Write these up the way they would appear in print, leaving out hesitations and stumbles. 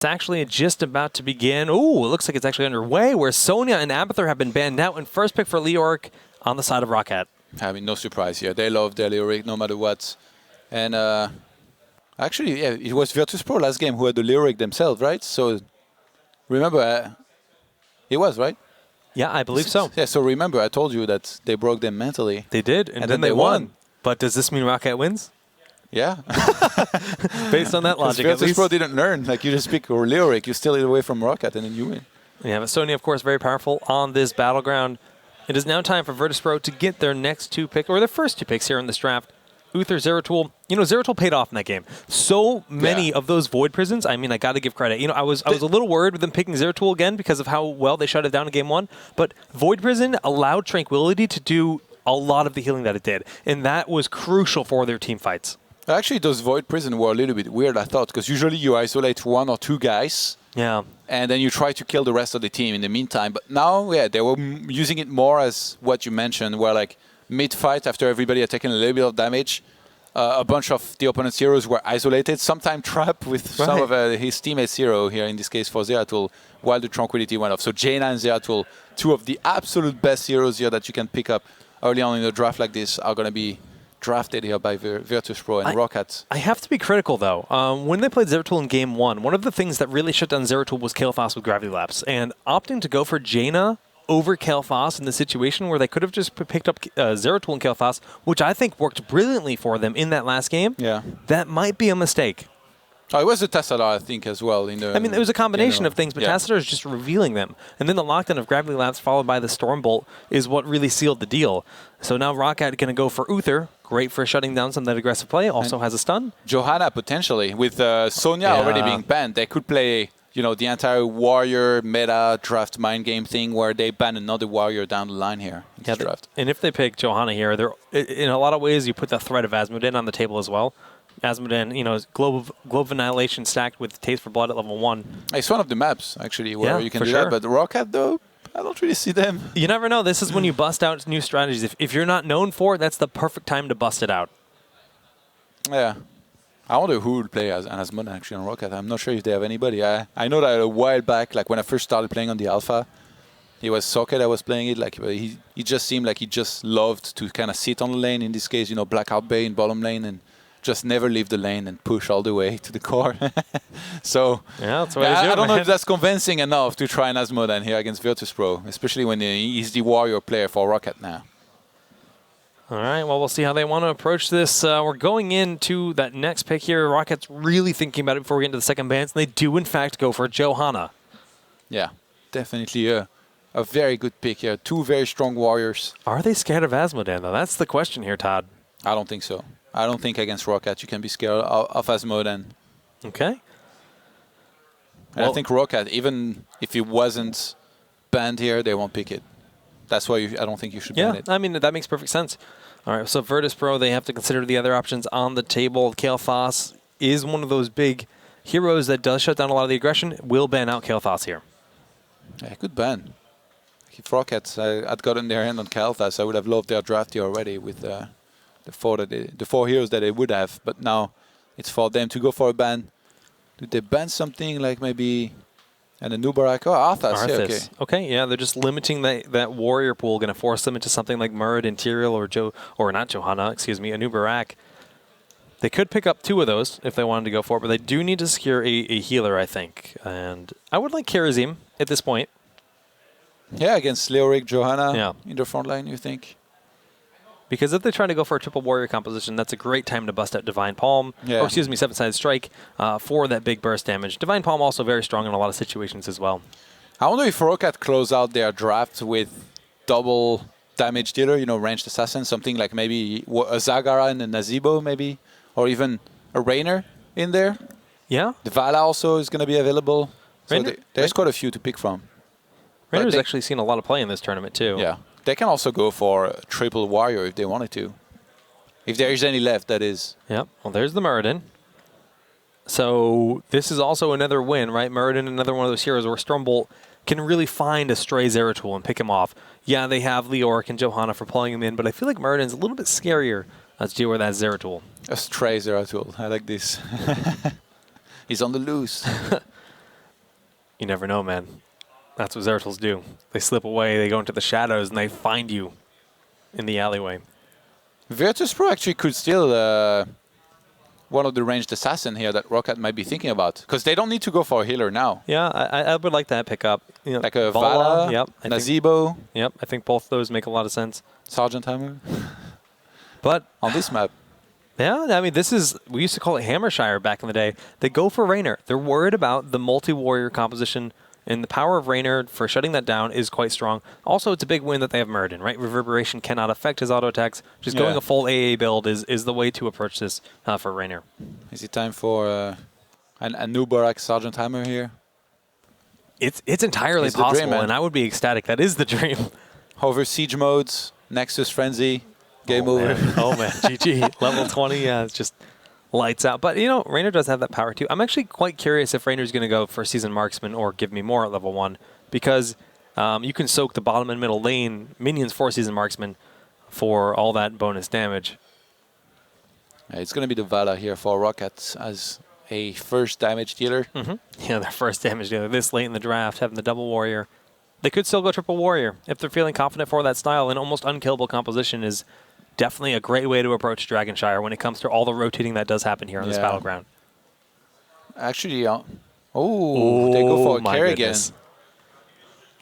It's actually just about to begin. Ooh, it looks like it's actually underway, where Sonya and Abathur have been banned out, and first pick for Leoric on the side of ROCCAT. I mean, no surprise here. They love their Leoric no matter what. And actually, yeah, it was Virtus.pro last game who had the Leoric themselves, right? So remember, it was, right? Yeah, I believe so. Yeah, so remember, I told you that they broke them mentally. They did, and then they won. But does this mean ROCCAT wins? Yeah. Based on that logic, at least. Virtus.pro didn't learn. Like, you just pick Leoric, you steal it away from ROCCAT, and then you win. Yeah, but Sonya, of course, very powerful on this battleground. It is now time for Virtus.pro to get their next two picks, or their first two picks here in this draft. Uther, Zeratul. You know, Zeratul paid off in that game. So many of those Void Prisons, I mean, I got to give credit. You know, I was a little worried with them picking Zeratul again because of how well they shut it down in game one. But Void Prison allowed Tranquility to do a lot of the healing that it did. And that was crucial for their team fights. Actually, those Void Prison were a little bit weird, I thought, because usually you isolate one or two guys. Yeah. And then you try to kill the rest of the team in the meantime. But now, yeah, they were using it more as what you mentioned, where like mid-fight, after everybody had taken a little bit of damage, a bunch of the opponent's heroes were isolated, sometimes trapped with some of his teammates' hero here, in this case for Zeratul, while the Tranquility went off. So Jaina and Zeratul, two of the absolute best heroes here that you can pick up early on in a draft like this, are going to be drafted here by Virtus.pro and ROCCAT. I have to be critical, though. When they played Zeratul in Game 1, one of the things that really shut down Zeratul was Kael'thas with Gravity Lapse. And opting to go for Jaina over Kael'thas in the situation where they could have just picked up Zeratul and Kael'thas, which I think worked brilliantly for them in that last game, that might be a mistake. Oh, it was a Tassadar, I think, as well. I mean, it was a combination of things, but Tassadar is just revealing them. And then the lockdown of Gravity Lapse followed by the Stormbolt is what really sealed the deal. So now ROCCAT going to go for Uther. Great for shutting down some of that aggressive play. Also has a stun. Johanna, potentially. With Sonya already being banned, they could play, you know, the entire warrior meta draft mind game thing where they ban another warrior down the line here in this draft. And if they pick Johanna here, in a lot of ways, you put the threat of Asmodee on the table as well. Asmodee, you know, Globe of Annihilation stacked with Taste for Blood at level 1. It's one of the maps, actually, where you can do that. But ROCCAT, though, I don't really see them. You never know. This is when you bust out new strategies. If you're not known for it, that's the perfect time to bust it out. Yeah. I wonder who would play as Asmodee actually on ROCCAT. I'm not sure if they have anybody. I know that a while back, like when I first started playing on the alpha, it was Socket that was playing it. Like he just seemed like he just loved to kind of sit on the lane. In this case, you know, Blackout Bay in bottom lane, and just never leave the lane and push all the way to the core. So that's what I don't know if that's convincing enough to try an Asmodee here against Virtus.pro, especially when he's the warrior player for ROCCAT now. All right, well, we'll see how they want to approach this. We're going into that next pick here. ROCCAT's really thinking about it before we get into the second bans, and they do, in fact, go for Johanna. Yeah, definitely a very good pick here. Two very strong warriors. Are they scared of Asmodee, though? That's the question here, Todd. I don't think so. I don't think against ROCCAT you can be scared of Asmodee. Okay. And I think ROCCAT, even if it wasn't banned here, they won't pick it. That's why I don't think you should ban it. I mean, that makes perfect sense. All right, so Virtus.pro, they have to consider the other options on the table. Kael'thas is one of those big heroes that does shut down a lot of the aggression. Will ban out Kael'thas here. Yeah, good ban. If ROCCAT had gotten their hand on Kael'thas, I would have loved their draft here already with the four heroes that they would have. But now it's for them to go for a ban. Do they ban something like maybe an Anubarak? Oh, Arthas. Yeah, okay, yeah, they're just limiting that warrior pool, going to force them into something like Murid, Tyrael, or not Johanna, excuse me, Anubarak. They could pick up two of those if they wanted to go for it, but they do need to secure a healer, I think. And I would like Karazim at this point. Yeah, against Leoric, Johanna in the front line, you think? Because if they try to go for a triple warrior composition, that's a great time to bust out Divine Palm, or excuse me, Seven-Sided Strike for that big burst damage. Divine Palm also very strong in a lot of situations as well. I wonder if ROCCAT close out their draft with double damage dealer, you know, ranged assassin, something like maybe a Zagara and a Nazeebo maybe, or even a Rainer in there. Yeah. The Vala also is going to be available. So there's quite a few to pick from. Rainer's actually seen a lot of play in this tournament too. Yeah. They can also go for a triple warrior if they wanted to. If there is any left, that is. Yep. Well, there's the Muradin. So this is also another win, right? Muradin, another one of those heroes where Stormbolt can really find a stray Zeratul and pick him off. Yeah, they have Leoric and Johanna for pulling him in, but I feel like Muradin's a little bit scarier to deal with that Zeratul. A stray Zeratul. I like this. He's on the loose. You never know, man. That's what Zeratul do. They slip away, they go into the shadows, and they find you in the alleyway. Virtus.pro actually could steal one of the ranged assassin here that ROCCAT might be thinking about. Because they don't need to go for a healer now. Yeah, I would like that pickup. You know, Like a Vala, yep, Nazebo. Yep, I think both those make a lot of sense. Sergeant Hammer. But on this map. Yeah, I mean, we used to call it Hammershire back in the day. They go for Raynor. They're worried about the multi-warrior composition, and the power of Raynor for shutting that down is quite strong. Also, it's a big win that they have Muradin, right? Reverberation cannot affect his auto attacks. Just going a full AA build is the way to approach this for Raynor. Is it time for a new Barak Sergeant Hammer here? It's entirely It's the possible, dream, man. and I would be ecstatic. That is the dream. Hover siege modes, Nexus Frenzy, game over. Man. Oh, man. GG. Level 20, yeah, it's just lights out. But, you know, Raynor does have that power, too. I'm actually quite curious if Raynor's going to go for Seasoned Marksman or Give Me More at level 1, because you can soak the bottom and middle lane minions for Seasoned Marksman for all that bonus damage. Yeah, it's going to be the Vala here for ROCCAT as a first damage dealer. Yeah, their first damage dealer this late in the draft, having the double warrior. They could still go triple warrior if they're feeling confident for that style. An almost unkillable composition is definitely a great way to approach Dragonshire when it comes to all the rotating that does happen here on this battleground. Actually, they go for a Kerrigan. Goodness.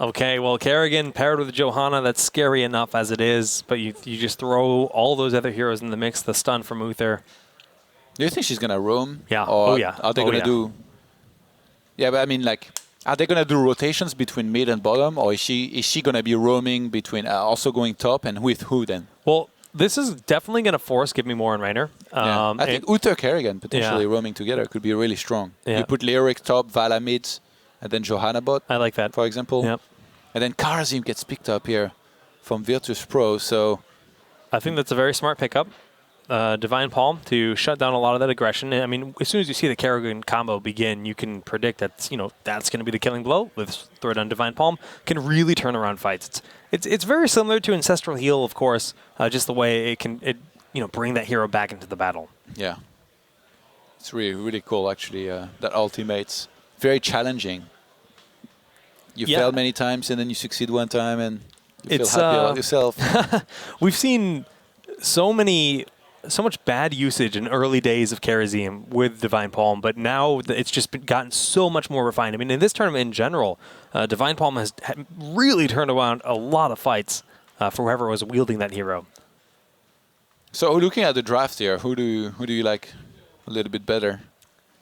Okay, well, Kerrigan paired with Johanna, that's scary enough as it is, but you just throw all those other heroes in the mix, the stun from Uther. Do you think she's going to roam? Yeah. Or are they going to do... Yeah, but I mean, like, are they going to do rotations between mid and bottom, or is she going to be roaming between, also going top, and with who then? Well, this is definitely going to force Give Me More and Raynor. I think Uther Kerrigan potentially roaming together could be really strong. Yeah. You put Lyric top, Vala mid, and then Johanna bot. I like that. For example. Yep. And then Karazim gets picked up here from Virtus.pro, so... I think that's a very smart pickup. Divine Palm to shut down a lot of that aggression. I mean, as soon as you see the Kerrigan combo begin, you can predict that that's going to be the killing blow. With throw down Divine Palm can really turn around fights. It's very similar to Ancestral Heal, of course, just the way it can bring that hero back into the battle. Yeah, it's really cool actually. That ultimate's very challenging. You fail many times and then you succeed one time and you feel happy about yourself. We've seen so much bad usage in early days of Karazim with Divine Palm, but now it's just gotten so much more refined. I mean, in this tournament in general, Divine Palm has really turned around a lot of fights for whoever was wielding that hero. So looking at the draft here, who do you like a little bit better?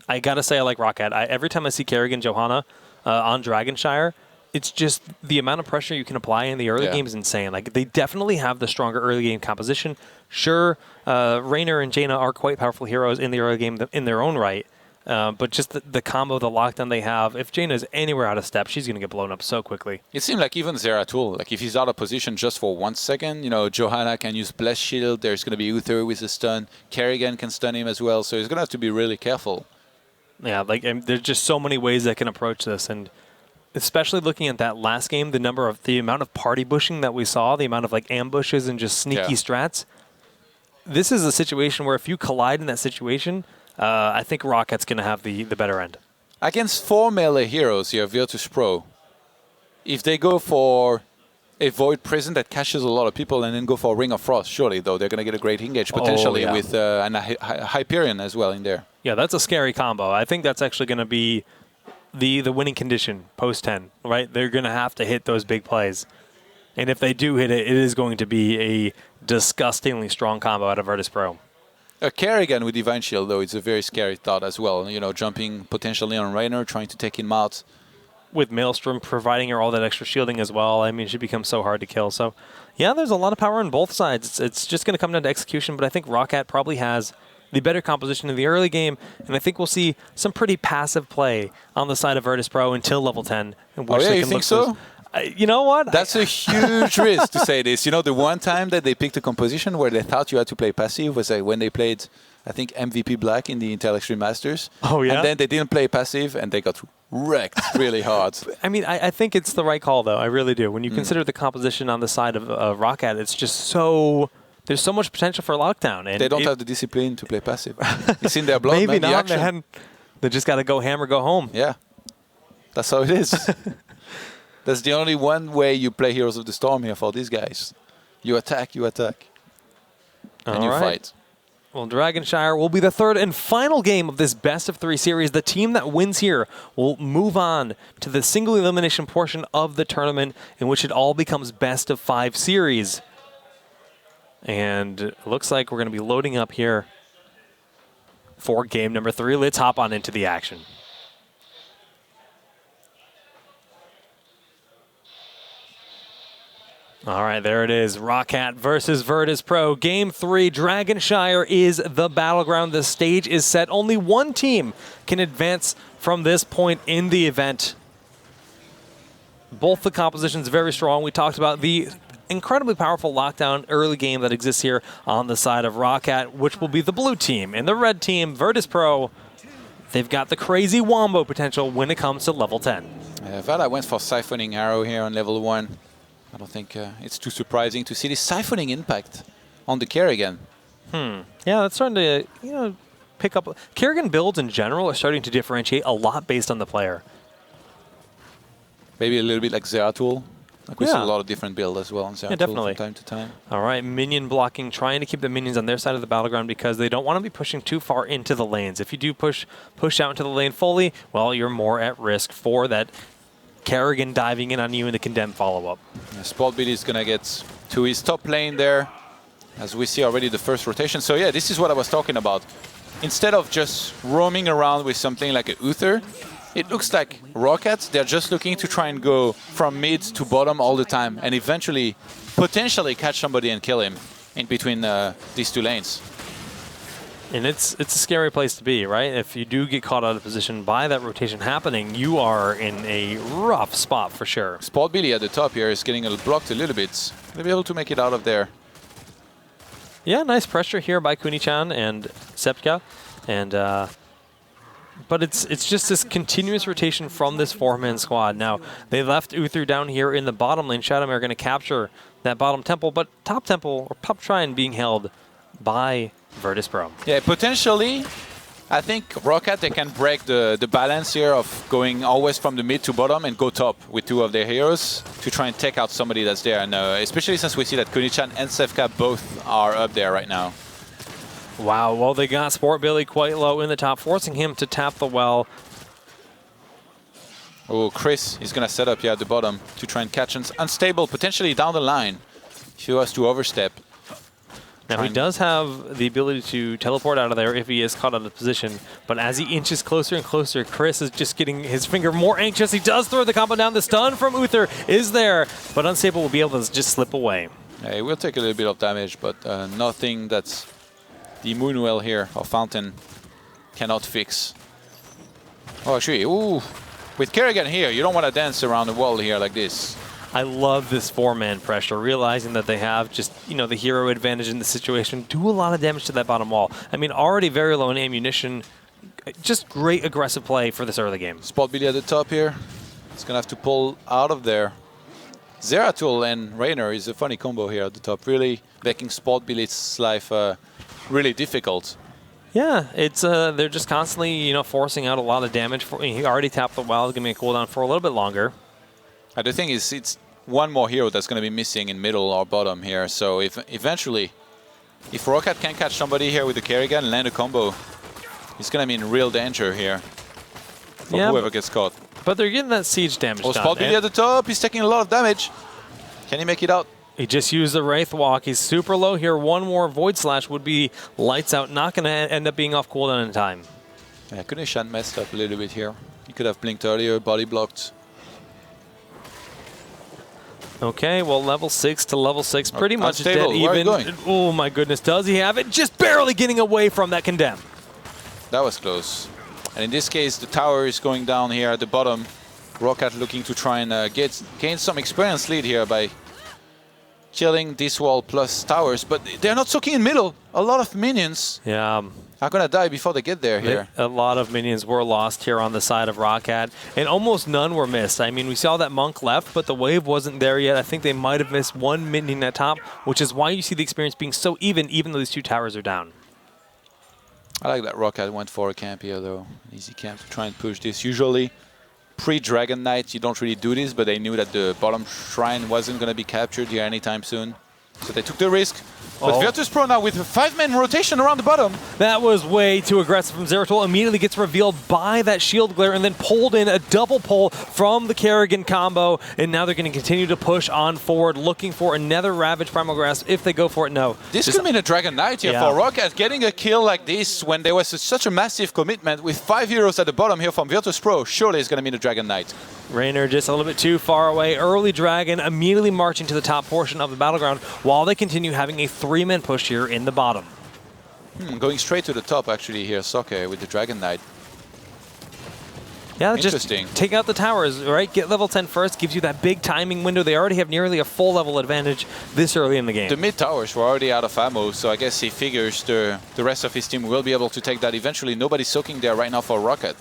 I gotta say I like ROCCAT. Every time I see Kerrigan Johanna on Dragonshire, it's just the amount of pressure you can apply in the early game is insane. Like, they definitely have the stronger early game composition. Sure, Raynor and Jaina are quite powerful heroes in the early game in their own right, but just the combo, the lockdown they have, if Jaina is anywhere out of step, she's going to get blown up so quickly. It seemed like even Zeratul, like if he's out of position just for 1 second, Johanna can use Blessed Shield, there's going to be Uther with a stun, Kerrigan can stun him as well, so he's going to have to be really careful. Yeah, there's just so many ways that can approach this, and especially looking at that last game, the amount of party bushing that we saw, the amount of ambushes and just sneaky strats. This is a situation where if you collide in that situation, I think ROCCAT's going to have the better end. Against 4 melee heroes here, Virtus.pro, if they go for a Void Prison that catches a lot of people and then go for Ring of Frost, surely, though, they're going to get a great engage, potentially with an Hyperion as well in there. Yeah, that's a scary combo. I think that's actually going to be the winning condition post-10, right? They're going to have to hit those big plays. And if they do hit it, it is going to be a disgustingly strong combo out of Virtus.pro. A Kerrigan with Divine Shield, though, it's a very scary thought as well. Jumping potentially on Raynor, trying to take him out. With Maelstrom providing her all that extra shielding as well, I mean, she becomes so hard to kill. So, yeah, there's a lot of power on both sides. It's just going to come down to execution, but I think ROCCAT probably has the better composition in the early game, and I think we'll see some pretty passive play on the side of Virtus.pro until level 10. You think so? You know what? That's a huge risk to say this. The one time that they picked a composition where they thought you had to play passive was when they played, I think, MVP Black in the Intel Extreme Masters. Oh, yeah? And then they didn't play passive, and they got wrecked really hard. I mean, I think it's the right call, though. I really do. When you consider the composition on the side of ROCCAT, it's just so... There's so much potential for lockdown. And they don't have the discipline to play passive. It's in their blood, Maybe man, not, man. They just got to go hammer, go home. Yeah. That's how it is. That's the only one way you play Heroes of the Storm here for these guys. You attack, and you fight. Well, Dragonshire will be the third and final game of this best-of-3 series. The team that wins here will move on to the single elimination portion of the tournament, in which it all becomes best-of-5 series. And it looks like we're going to be loading up here for game number 3. Let's hop on into the action. All right, there it is. ROCCAT versus Virtus.pro. Game 3, Dragonshire is the battleground. The stage is set. Only one team can advance from this point in the event. Both the compositions very strong. We talked about the incredibly powerful lockdown early game that exists here on the side of ROCCAT, which will be the blue team. And the red team, Virtus.pro, they've got the crazy wombo potential when it comes to level 10. Vada went for Siphoning Arrow here on level 1. I don't think it's too surprising to see this siphoning impact on the Kerrigan. Yeah, that's starting to, pick up. Kerrigan builds in general are starting to differentiate a lot based on the player. Maybe a little bit like Zeratul. Like we see a lot of different builds as well on Zeratul definitely. from time to time. All right, minion blocking, trying to keep the minions on their side of the battleground because they don't want to be pushing too far into the lanes. If you do push out into the lane fully, well, you're more at risk for that Kerrigan diving in on you in the condemned follow-up. Yeah, Sportbeat is going to get to his top lane there, as we see already the first rotation. So yeah, this is what I was talking about. Instead of just roaming around with something like a Uther, it looks like ROCCAT, they're just looking to try and go from mid to bottom all the time and eventually, potentially catch somebody and kill him in between these two lanes. And it's a scary place to be, right? If you do get caught out of position by that rotation happening, you are in a rough spot for sure. Spot Billy at the top here is getting blocked a little bit. They'll be able to make it out of there. Yeah, nice pressure here by Kuni-chan and Sepka. And but it's just this continuous rotation from this 4-man squad. Now, they left Uther down here in the bottom lane. Shadowmare are going to capture that bottom temple, but top temple, or top shrine being held by Virtus.pro. Yeah, potentially, I think ROCCAT, they can break the balance here of going always from the mid to bottom and go top with two of their heroes to try and take out somebody that's there. And especially since we see that Kuni-chan and Sevka both are up there right now. Wow, well, they got Sport Billy quite low in the top, forcing him to tap the well. Oh, Chris is going to set up here at the bottom to try and catch unstable, potentially down the line if he was to overstep. Now, he does have the ability to teleport out of there if he is caught out of position, but as he inches closer and closer, Chris is just getting his finger more anxious. He does throw the combo down. The stun from Uther is there, but Unstable will be able to just slip away. Yeah, he will take a little bit of damage, but nothing that's the Moonwell here, or Fountain, cannot fix. Oh, actually, ooh. With Kerrigan here, you don't want to dance around the wall here like this. I love this 4-man pressure, realizing that they have just, the hero advantage in the situation. Do a lot of damage to that bottom wall. I mean, already very low in ammunition. Just great aggressive play for this early game. Spot Billy at the top here. He's going to have to pull out of there. Zeratul and Raynor is a funny combo here at the top, really making Spot Billy's life really difficult. Yeah, it's they're just constantly, forcing out a lot of damage. He already tapped the well, going to be a cooldown for a little bit longer. The thing is, it's one more hero that's going to be missing in middle or bottom here. So if eventually, if ROCCAT can catch somebody here with the Kerrigan and land a combo, he's going to be in real danger here for whoever gets caught. But they're getting that siege damage done. Spot Billy at the top. He's taking a lot of damage. Can he make it out? He just used the Wraith Walk. He's super low here. One more Void Slash would be lights out. Not going to end up being off cooldown in time. Yeah, Kuni-chan messed up a little bit here. He could have blinked earlier, body blocked. Okay, well, level 6 to level 6, pretty much unstable. dead Where even. are you going? Oh my goodness, does he have it? Just barely getting away from that condemn. That was close. And in this case, the tower is going down here at the bottom. ROCCAT looking to try and gain some experience lead here by killing this wall plus towers. But they're not soaking in middle. A lot of minions. Yeah. Are going to die before they get there here. A lot of minions were lost here on the side of ROCCAT, and almost none were missed. I mean, we saw that Monk left, but the wave wasn't there yet. I think they might have missed one minion at top, which is why you see the experience being so even though these two towers are down. I like that ROCCAT went for a camp here, though. Easy camp to try and push this. Usually, pre-Dragon Knight, you don't really do this, but they knew that the bottom shrine wasn't going to be captured here anytime soon. So they took the risk. But Virtus.pro now with a 5-man rotation around the bottom. That was way too aggressive from Zeratul. Immediately gets revealed by that shield glare and then pulled in a double pull from the Kerrigan combo. And now they're going to continue to push on forward, looking for another Ravage Primal Grasp. If they go for it, no. This could mean a Dragon Knight here for ROCCAT. Getting a kill like this when there was such a massive commitment with 5 heroes at the bottom here from Virtus.pro, surely it's going to mean a Dragon Knight. Raynor just a little bit too far away. Early Dragon immediately marching to the top portion of the battleground while they continue having a 3-man push here in the bottom. Going straight to the top actually here, ROCCAT with the Dragon Knight. Yeah, just take out the towers, right? Get level 10 first, gives you that big timing window. They already have nearly a full level advantage this early in the game. The mid towers were already out of ammo, so I guess he figures the rest of his team will be able to take that eventually. Nobody's soaking there right now for ROCCAT.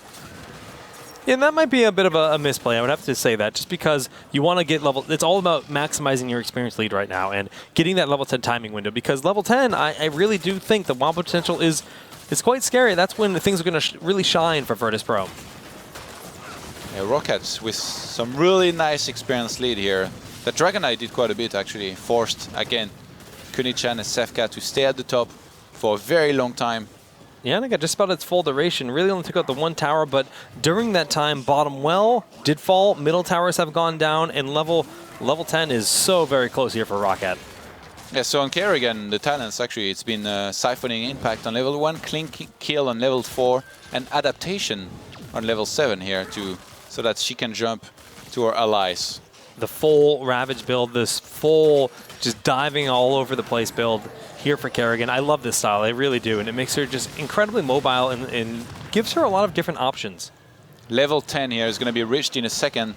And that might be a bit of a misplay. I would have to say that just because you want to get level. It's all about maximizing your experience lead right now and getting that level 10 timing window. Because level 10, I really do think the wombo potential is quite scary. That's when things are going to really shine for Virtus.pro. Yeah, ROCCAT with some really nice experience lead here. The Dragon Knight did quite a bit actually. Forced again Kunichan and Sefka to stay at the top for a very long time. Yeah, and it got just about its full duration. Really only took out the one tower, but during that time, bottom well did fall. Middle towers have gone down, and level 10 is so very close here for ROCCAT. Yeah, so on Kerrigan, the talents actually, it's been siphoning impact on level 1, clean kill on level 4, and adaptation on level 7 here so that she can jump to her allies. The full Ravage build, this full just diving all over the place build here for Kerrigan. I love this style, I really do, and it makes her just incredibly mobile and gives her a lot of different options. Level 10 here is going to be reached in a second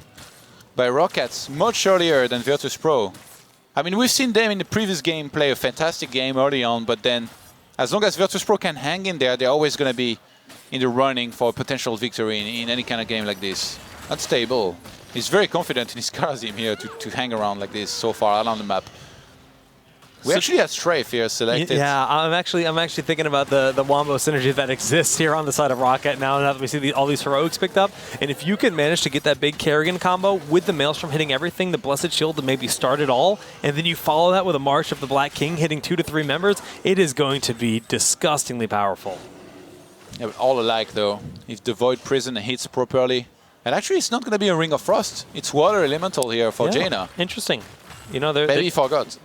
by ROCCAT much earlier than Virtus.pro. I mean, we've seen them in the previous game play a fantastic game early on, but then as long as Virtus.pro can hang in there, they're always going to be in the running for a potential victory in any kind of game like this. Unstable. He's very confident in his Karazim here to hang around like this so far out on the map. We actually have Strafe here selected. Yeah, I'm actually thinking about the Wombo synergy that exists here on the side of ROCCAT now that we see all these heroics picked up. And if you can manage to get that big Kerrigan combo with the Maelstrom hitting everything, the Blessed Shield to maybe start it all, and then you follow that with a March of the Black King hitting 2 to 3 members, it is going to be disgustingly powerful. Yeah, but all alike though. If the Void Prison hits properly, and actually it's not going to be a Ring of Frost. It's Water Elemental here for Jaina. Interesting. You know, maybe he forgot.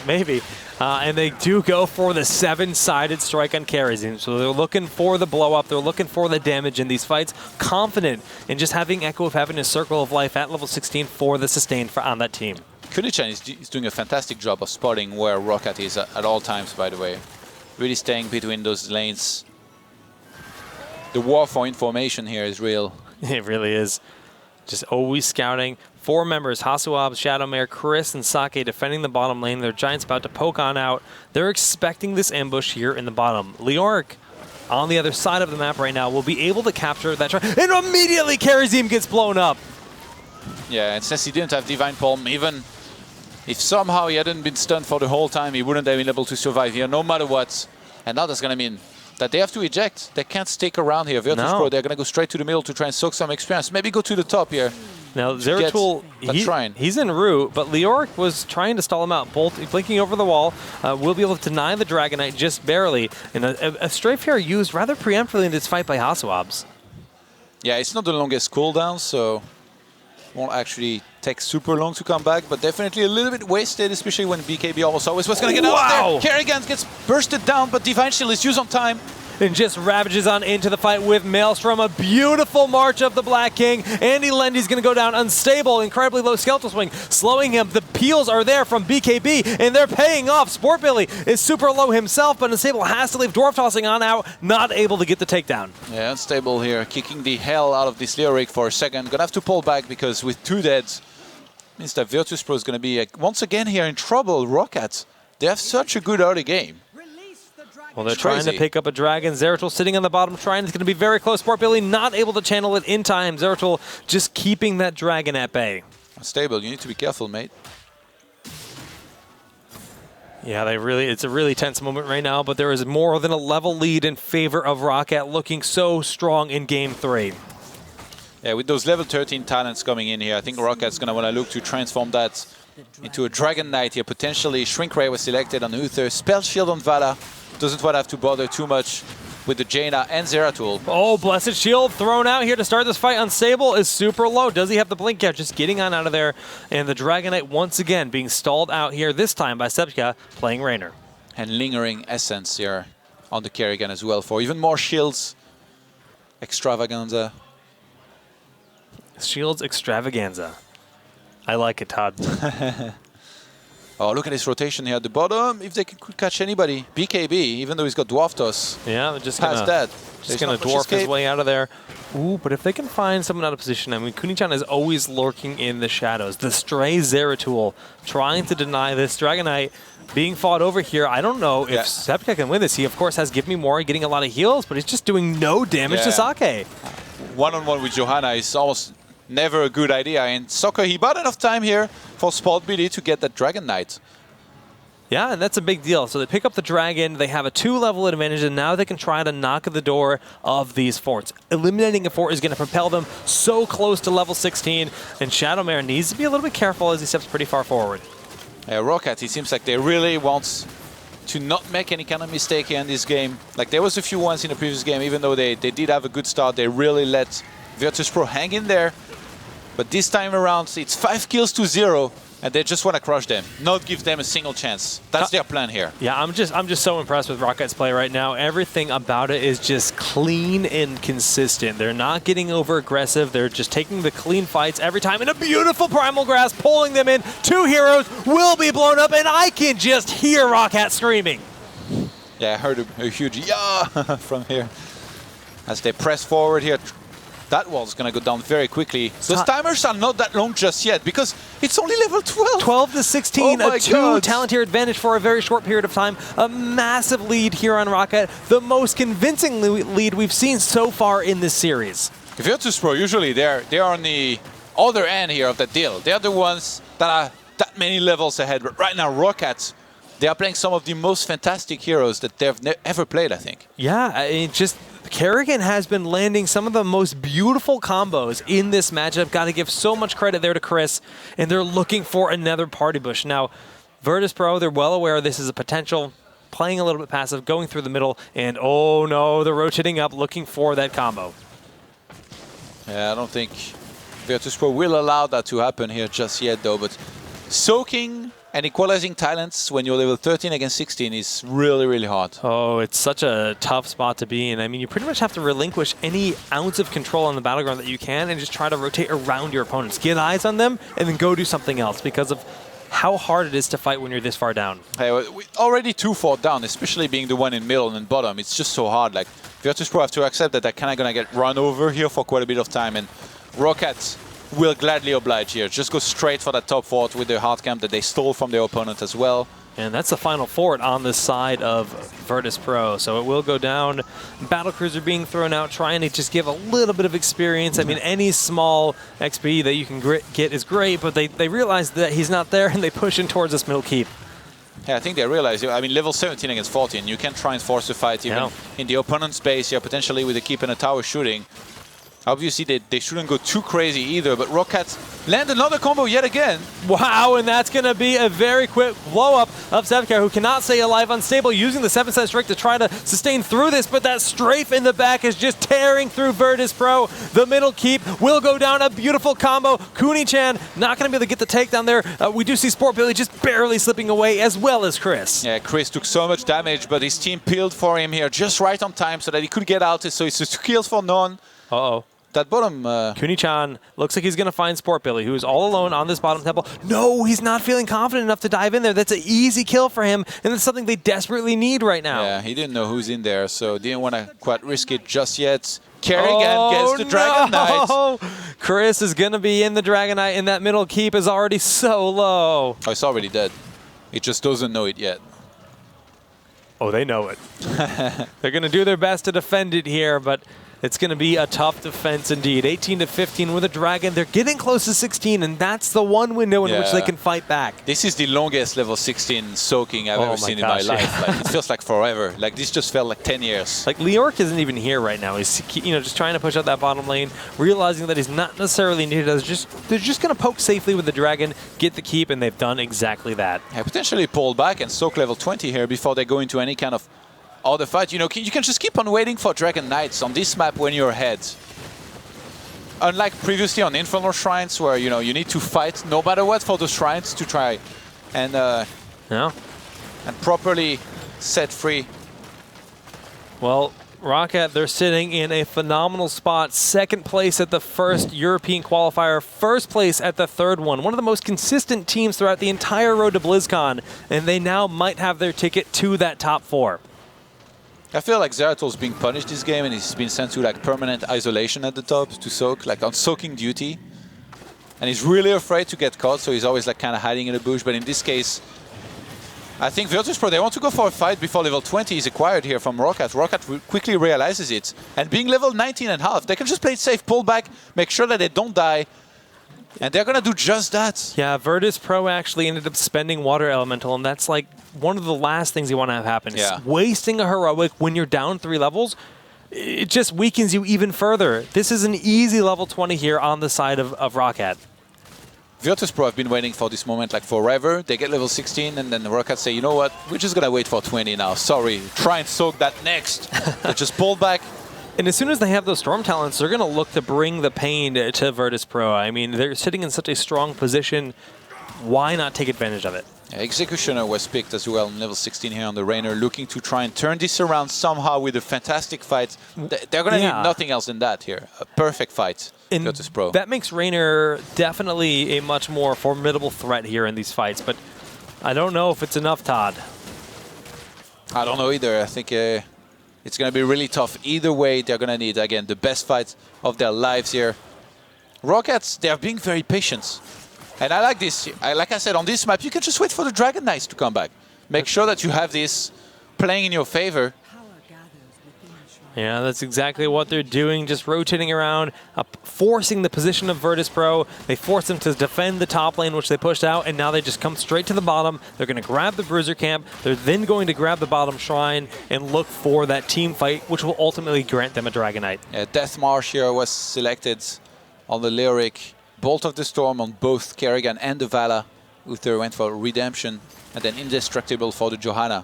Maybe. And they do go for the 7-sided strike on Karazim. So they're looking for the blow up. They're looking for the damage in these fights. Confident in just having Echo of Heaven, a Circle of Life at level 16 for the sustain on that team. Kunichan is doing a fantastic job of spotting where ROCCAT is at all times, by the way. Really staying between those lanes. The war for information here is real. It really is. Just always scouting. 4 members, Hasuab, Shadowmare, Chris, and Sake defending the bottom lane. Their Giant's about to poke on out. They're expecting this ambush here in the bottom. Leoric on the other side of the map right now will be able to capture that try. And immediately Karazim gets blown up. Yeah, and since he didn't have Divine Palm, even if somehow he hadn't been stunned for the whole time, he wouldn't have been able to survive here no matter what. And now that's going to mean that they have to eject. They can't stick around here. Virtus.pro, they're going to go straight to the middle to try and soak some experience. Maybe go to the top here. Now, Zeratul, he's en route, but Leoric was trying to stall him out. Bolt blinking over the wall, will be able to deny the Dragon Knight just barely. And a Strafe here used rather preemptively in this fight by Hasuabs. Yeah, it's not the longest cooldown, so won't actually take super long to come back, but definitely a little bit wasted, especially when BKB almost always was going to get out there. Kerrigan gets bursted down, but Divine Shield is used on time. And just ravages on into the fight with Maelstrom. A beautiful March of the Black King. Andy Lendy's going to go down unstable, incredibly low Skeletal Swing, slowing him. The peels are there from BKB, and they're paying off. Sport Billy is super low himself, but Unstable has to leave Dwarf Tossing on out, not able to get the takedown. Yeah, Unstable here, kicking the hell out of this Leoric for a second. Gonna have to pull back because with 2 deads, means that Virtus.pro is going to be once again here in trouble. ROCCAT, they have such a good early game. Well, they're trying to pick up a dragon. Zeratul sitting on the bottom shrine is going to be very close. Sport Billy not able to channel it in time. Zeratul just keeping that dragon at bay. Unstable, you need to be careful, mate. Yeah, it's a really tense moment right now, but there is more than a level lead in favor of ROCCAT, looking so strong in Game 3. Yeah, with those level 13 talents coming in here, I think ROCCAT's going to want to look to transform that into a Dragon Knight here. Potentially, Shrink Ray was selected on Uther. Spell Shield on Vala. Doesn't want to have to bother too much with the Jaina and Zeratul. Oh, Blessed Shield thrown out here to start this fight. Unstable is super low. Does he have the blink out? Just getting on out of there. And the Dragon Knight once again being stalled out here, this time by Sebka playing Raynor. And lingering Essence here on the Kerrigan as well for even more shields. Extravaganza. Shields Extravaganza. I like it, Todd. Oh, look at this rotation here at the bottom. If they could catch anybody. BKB, even though he's got Dwarf Toss. Yeah, they're just past that. Just going to dwarf his way out of there. Ooh, but if they can find someone out of position, I mean, Kunichan is always lurking in the shadows. The Stray Zeratul trying to deny this. Dragon Knight being fought over here. I don't know if Sebka can win this. He, of course, has Give Me More, getting a lot of heals, but he's just doing no damage to Sake. One-on-one with Johanna is almost never a good idea. And Soccer, he bought enough time here for Spot BD to get that Dragon Knight. Yeah, and that's a big deal. So they pick up the Dragon, they have a 2-level advantage, and now they can try to knock at the door of these forts. Eliminating a fort is going to propel them so close to level 16, and Shadowmare needs to be a little bit careful as he steps pretty far forward. Yeah, ROCCAT, it seems like they really want to not make any kind of mistake here in this game. Like, there was a few ones in the previous game, even though they did have a good start, they really let Virtus.pro hang in there. But this time around, it's 5 kills to 0, and they just want to crush them, not give them a single chance. That's their plan here. Yeah, I'm just so impressed with ROCCAT's play right now. Everything about it is just clean and consistent. They're not getting over aggressive. They're just taking the clean fights every time. And a beautiful Primal Grasp pulling them in. 2 heroes will be blown up, and I can just hear ROCCAT screaming. Yeah, I heard a huge yeah from here as they press forward here. That wall's going to go down very quickly. Those timers are not that long just yet because it's only level 12. 12 to 16, oh a 2 talent tier advantage for a very short period of time. A massive lead here on ROCCAT. The most convincing lead we've seen so far in this series. Virtus.pro, usually they're on the other end here of that deal. They're the ones that are that many levels ahead. But right now, ROCCAT, they are playing some of the most fantastic heroes that they've ever played, I think. Yeah, it just... Kerrigan has been landing some of the most beautiful combos in this matchup. Got to give so much credit there to Chris, and they're looking for another party bush. Now, Virtus.pro, they're well aware this is a potential, playing a little bit passive, going through the middle, and oh no, they're rotating up, looking for that combo. Yeah, I don't think Virtus.pro will allow that to happen here just yet, though, but soaking and equalizing talents when you're level 13 against 16 is really, really hard. Oh, it's such a tough spot to be in. I mean, you pretty much have to relinquish any ounce of control on the battleground that you can and just try to rotate around your opponents. Get eyes on them and then go do something else because of how hard it is to fight when you're this far down. Hey, we already 2 fought down, especially being the one in middle and bottom. It's just so hard. Like, Virtus.pro have to accept that they're kind of going to get run over here for quite a bit of time, and ROCCAT will gladly oblige here. Just go straight for that top fort with their hard camp that they stole from their opponent as well. And that's the final fort on the side of Virtus.pro. So it will go down. Battlecruiser being thrown out, trying to just give a little bit of experience. I mean, any small XP that you can get is great, but they realize that he's not there and they push in towards this middle keep. Yeah, I think they realize, I mean, level 17 against 14, you can try and force a fight even in the opponent's base here, potentially with a keep and a tower shooting. Obviously, they shouldn't go too crazy either, but ROCCAT land another combo yet again. Wow, and that's going to be a very quick blow-up of Sebka, who cannot stay alive, unstable, using the 7-set strike to try to sustain through this, but that strafe in the back is just tearing through Virtus.pro. The middle keep will go down, a beautiful combo. Kunichan not going to be able to get the takedown there. We do see Sport Billy just barely slipping away, as well as Chris. Yeah, Chris took so much damage, but his team peeled for him here just right on time so that he could get out, so it's just 2 kills for none. Uh-oh. That bottom... Kunichan looks like he's going to find Sport Billy, who is all alone on this bottom temple. No, he's not feeling confident enough to dive in there. That's an easy kill for him, and it's something they desperately need right now. Yeah, he didn't know who's in there, so didn't want to quite risk it just yet. Kerrigan gets the Dragon Knight. Chris is going to be in the Dragon Knight, and that middle keep is already so low. Oh, it's already dead. He just doesn't know it yet. Oh, they know it. They're going to do their best to defend it here, but It's going to be a tough defense indeed. 18 to 15 with a Dragon. They're getting close to 16, and that's the one window in which they can fight back. This is the longest level 16 soaking I've ever seen in my life. Yeah. Like, it feels like forever. Like this just felt like 10 years. Like Leoric isn't even here right now. He's just trying to push out that bottom lane, realizing that he's not necessarily needed. They're just going to poke safely with the Dragon, get the keep, and they've done exactly that. Yeah, potentially pull back and soak level 20 here before they go into any kind of other fight. You can just keep on waiting for Dragon Knights on this map when you're ahead. Unlike previously on Infernal Shrines, where you need to fight no matter what for the shrines to try and properly set free. Well, ROCCAT, they're sitting in a phenomenal spot. Second place at the first European qualifier, first place at the third one. One of the most consistent teams throughout the entire road to BlizzCon, and they now might have their ticket to that top 4. I feel like Zeratol's being punished this game, and he's been sent to like permanent isolation at the top to soak, like on soaking duty. And he's really afraid to get caught, so he's always like kind of hiding in the bush. But in this case, I think Virtus.pro, they want to go for a fight before level 20 is acquired here from ROCCAT. ROCCAT quickly realizes it. And being level 19.5, they can just play it safe, pull back, make sure that they don't die. And they're going to do just that. Yeah, Virtus.pro actually ended up spending Water Elemental, and that's like one of the last things you want to have happen. Yeah. Wasting a heroic when you're down 3 levels, it just weakens you even further. This is an easy level 20 here on the side of ROCCAT. Virtus.pro have been waiting for this moment like forever. They get level 16 and then ROCCAT say, you know what, we're just going to wait for 20 now. Sorry, try and soak that next. They just pull back. And as soon as they have those Storm Talents, they're going to look to bring the pain to Virtus.pro. I mean, they're sitting in such a strong position. Why not take advantage of it? Yeah, Executioner was picked as well in level 16 here on the Rainer, looking to try and turn this around somehow with a fantastic fight. They're going to need nothing else than that here. A perfect fight. And Virtus.pro. That makes Rainer definitely a much more formidable threat here in these fights, but I don't know if it's enough, Todd. I don't know either. I think it's going to be really tough. Either way, they're going to need, again, the best fight of their lives here. ROCCAT, they're being very patient. And I like this. Like I said, on this map, you can just wait for the Dragon Knights to come back. Make sure that you have this playing in your favor. Yeah, that's exactly what they're doing, just rotating around, forcing the position of Virtus.pro. They force them to defend the top lane, which they pushed out, and now they just come straight to the bottom. They're going to grab the Bruiser Camp. They're then going to grab the bottom shrine and look for that team fight, which will ultimately grant them a Dragon Knight. Yeah, Death Marsh here was selected on the Lyric. Bolt of the Storm on both Kerrigan and the Vala. Uther went for Redemption, and then Indestructible for the Johanna.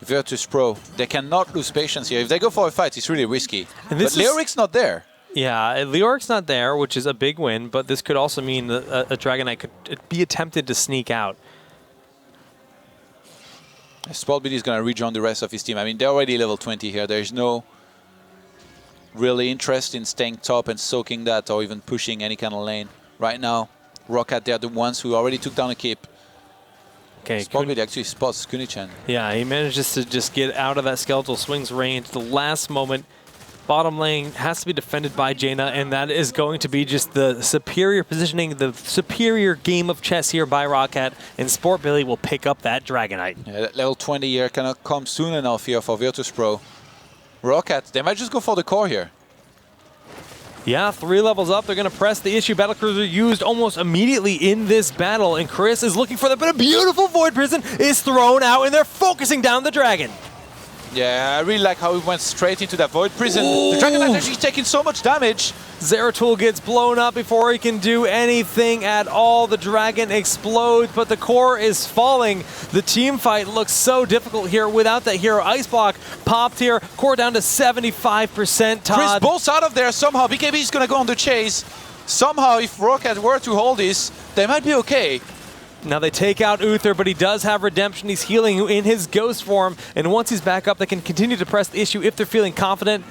Virtus.pro, they cannot lose patience here. If they go for a fight, it's really risky. But Lyric's not there. Yeah, Leoric's not there, which is a big win, but this could also mean that a Dragon Knight could be attempted to sneak out. Spaltbeat is going to rejoin the rest of his team. I mean, they're already level 20 here. There's no really interest in staying top and soaking that or even pushing any kind of lane. Right now, ROCCAT, they're the ones who already took down a keep. Okay, Spaltbeat actually spots Kunichan. Yeah, he manages to just get out of that Skeletal Swing's range at the last moment. Bottom lane has to be defended by Jaina, and that is going to be just the superior positioning, the superior game of chess here by ROCCAT, and Sport Billy will pick up that Dragonite. Yeah, that level 20 here cannot come soon enough here for Virtus.pro. ROCCAT, they might just go for the core here. Yeah, 3 levels up. They're going to press the issue. Battlecruiser used almost immediately in this battle, and Chris is looking for that, but a beautiful Void Prison is thrown out, and they're focusing down the Dragon. Yeah, I really like how he went straight into that Void Prison. Ooh. The Dragon is actually taking so much damage. Zeratul gets blown up before he can do anything at all. The Dragon explodes, but the core is falling. The team fight looks so difficult here without that hero. Ice Block popped here. Core down to 75%, Todd. Chris bolts out of there somehow. BKB is going to go on the chase. Somehow, if ROCCAT were to hold this, they might be okay. Now they take out Uther, but he does have Redemption. He's healing in his ghost form, and once he's back up, they can continue to press the issue if they're feeling confident.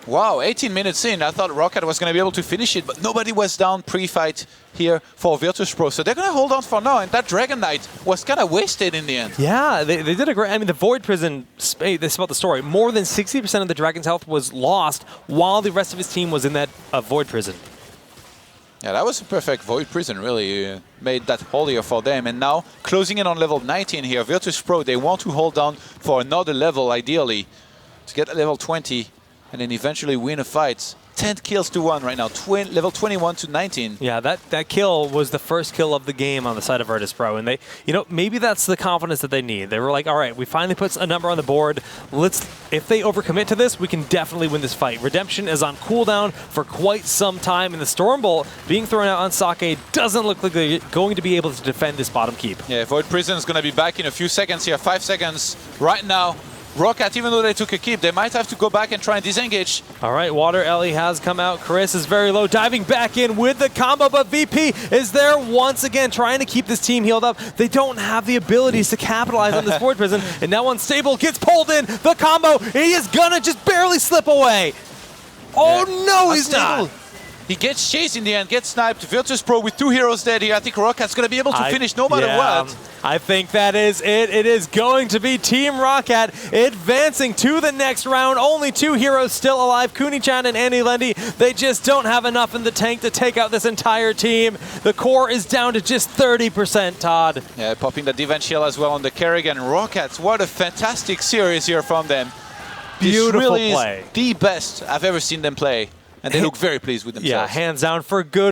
Wow, 18 minutes in, I thought ROCCAT was going to be able to finish it, but nobody was down pre-fight here for Virtus.pro, so they're going to hold on for now, and that Dragon Knight was kind of wasted in the end. Yeah, they did a great... I mean, the Void Prison, this is about the story, more than 60% of the Dragon's health was lost while the rest of his team was in that Void Prison. Yeah, that was a perfect Void Prison, really. Made that holier for them. And now, closing in on level 19 here, Virtus.pro, they want to hold down for another level, ideally, to get a level 20. and then eventually win a fight. 10 kills to 1 right now, level 21 to 19. Yeah, that kill was the first kill of the game on the side of Virtus.pro, and they, maybe that's the confidence that they need. They were like, all right, we finally put a number on the board. If they overcommit to this, we can definitely win this fight. Redemption is on cooldown for quite some time, and the Stormbolt being thrown out on ROCCAT doesn't look like they're going to be able to defend this bottom keep. Yeah, Void Prison is going to be back in a few seconds here, 5 seconds right now. ROCCAT, even though they took a keep, they might have to go back and try and disengage. All right, Water Ellie has come out. Chris is very low, diving back in with the combo, but VP is there once again, trying to keep this team healed up. They don't have the abilities to capitalize on this Void Prison, and now Unstable gets pulled in. The combo, he is gonna just barely slip away. Oh no, he's not. He gets chased in the end, gets sniped. Virtus.pro with 2 heroes dead here. I think ROCCAT's going to be able to finish no matter what. I think that is it. It is going to be Team ROCCAT advancing to the next round. Only 2 heroes still alive, Cooney-chan and Andy Lendy. They just don't have enough in the tank to take out this entire team. The core is down to just 30%, Todd. Yeah, popping the Divine Shield as well on the Kerrigan. ROCCAT, what a fantastic series here from them. Beautiful this really play. is the best I've ever seen them play. And they look very pleased with themselves. Yeah, hands down for good.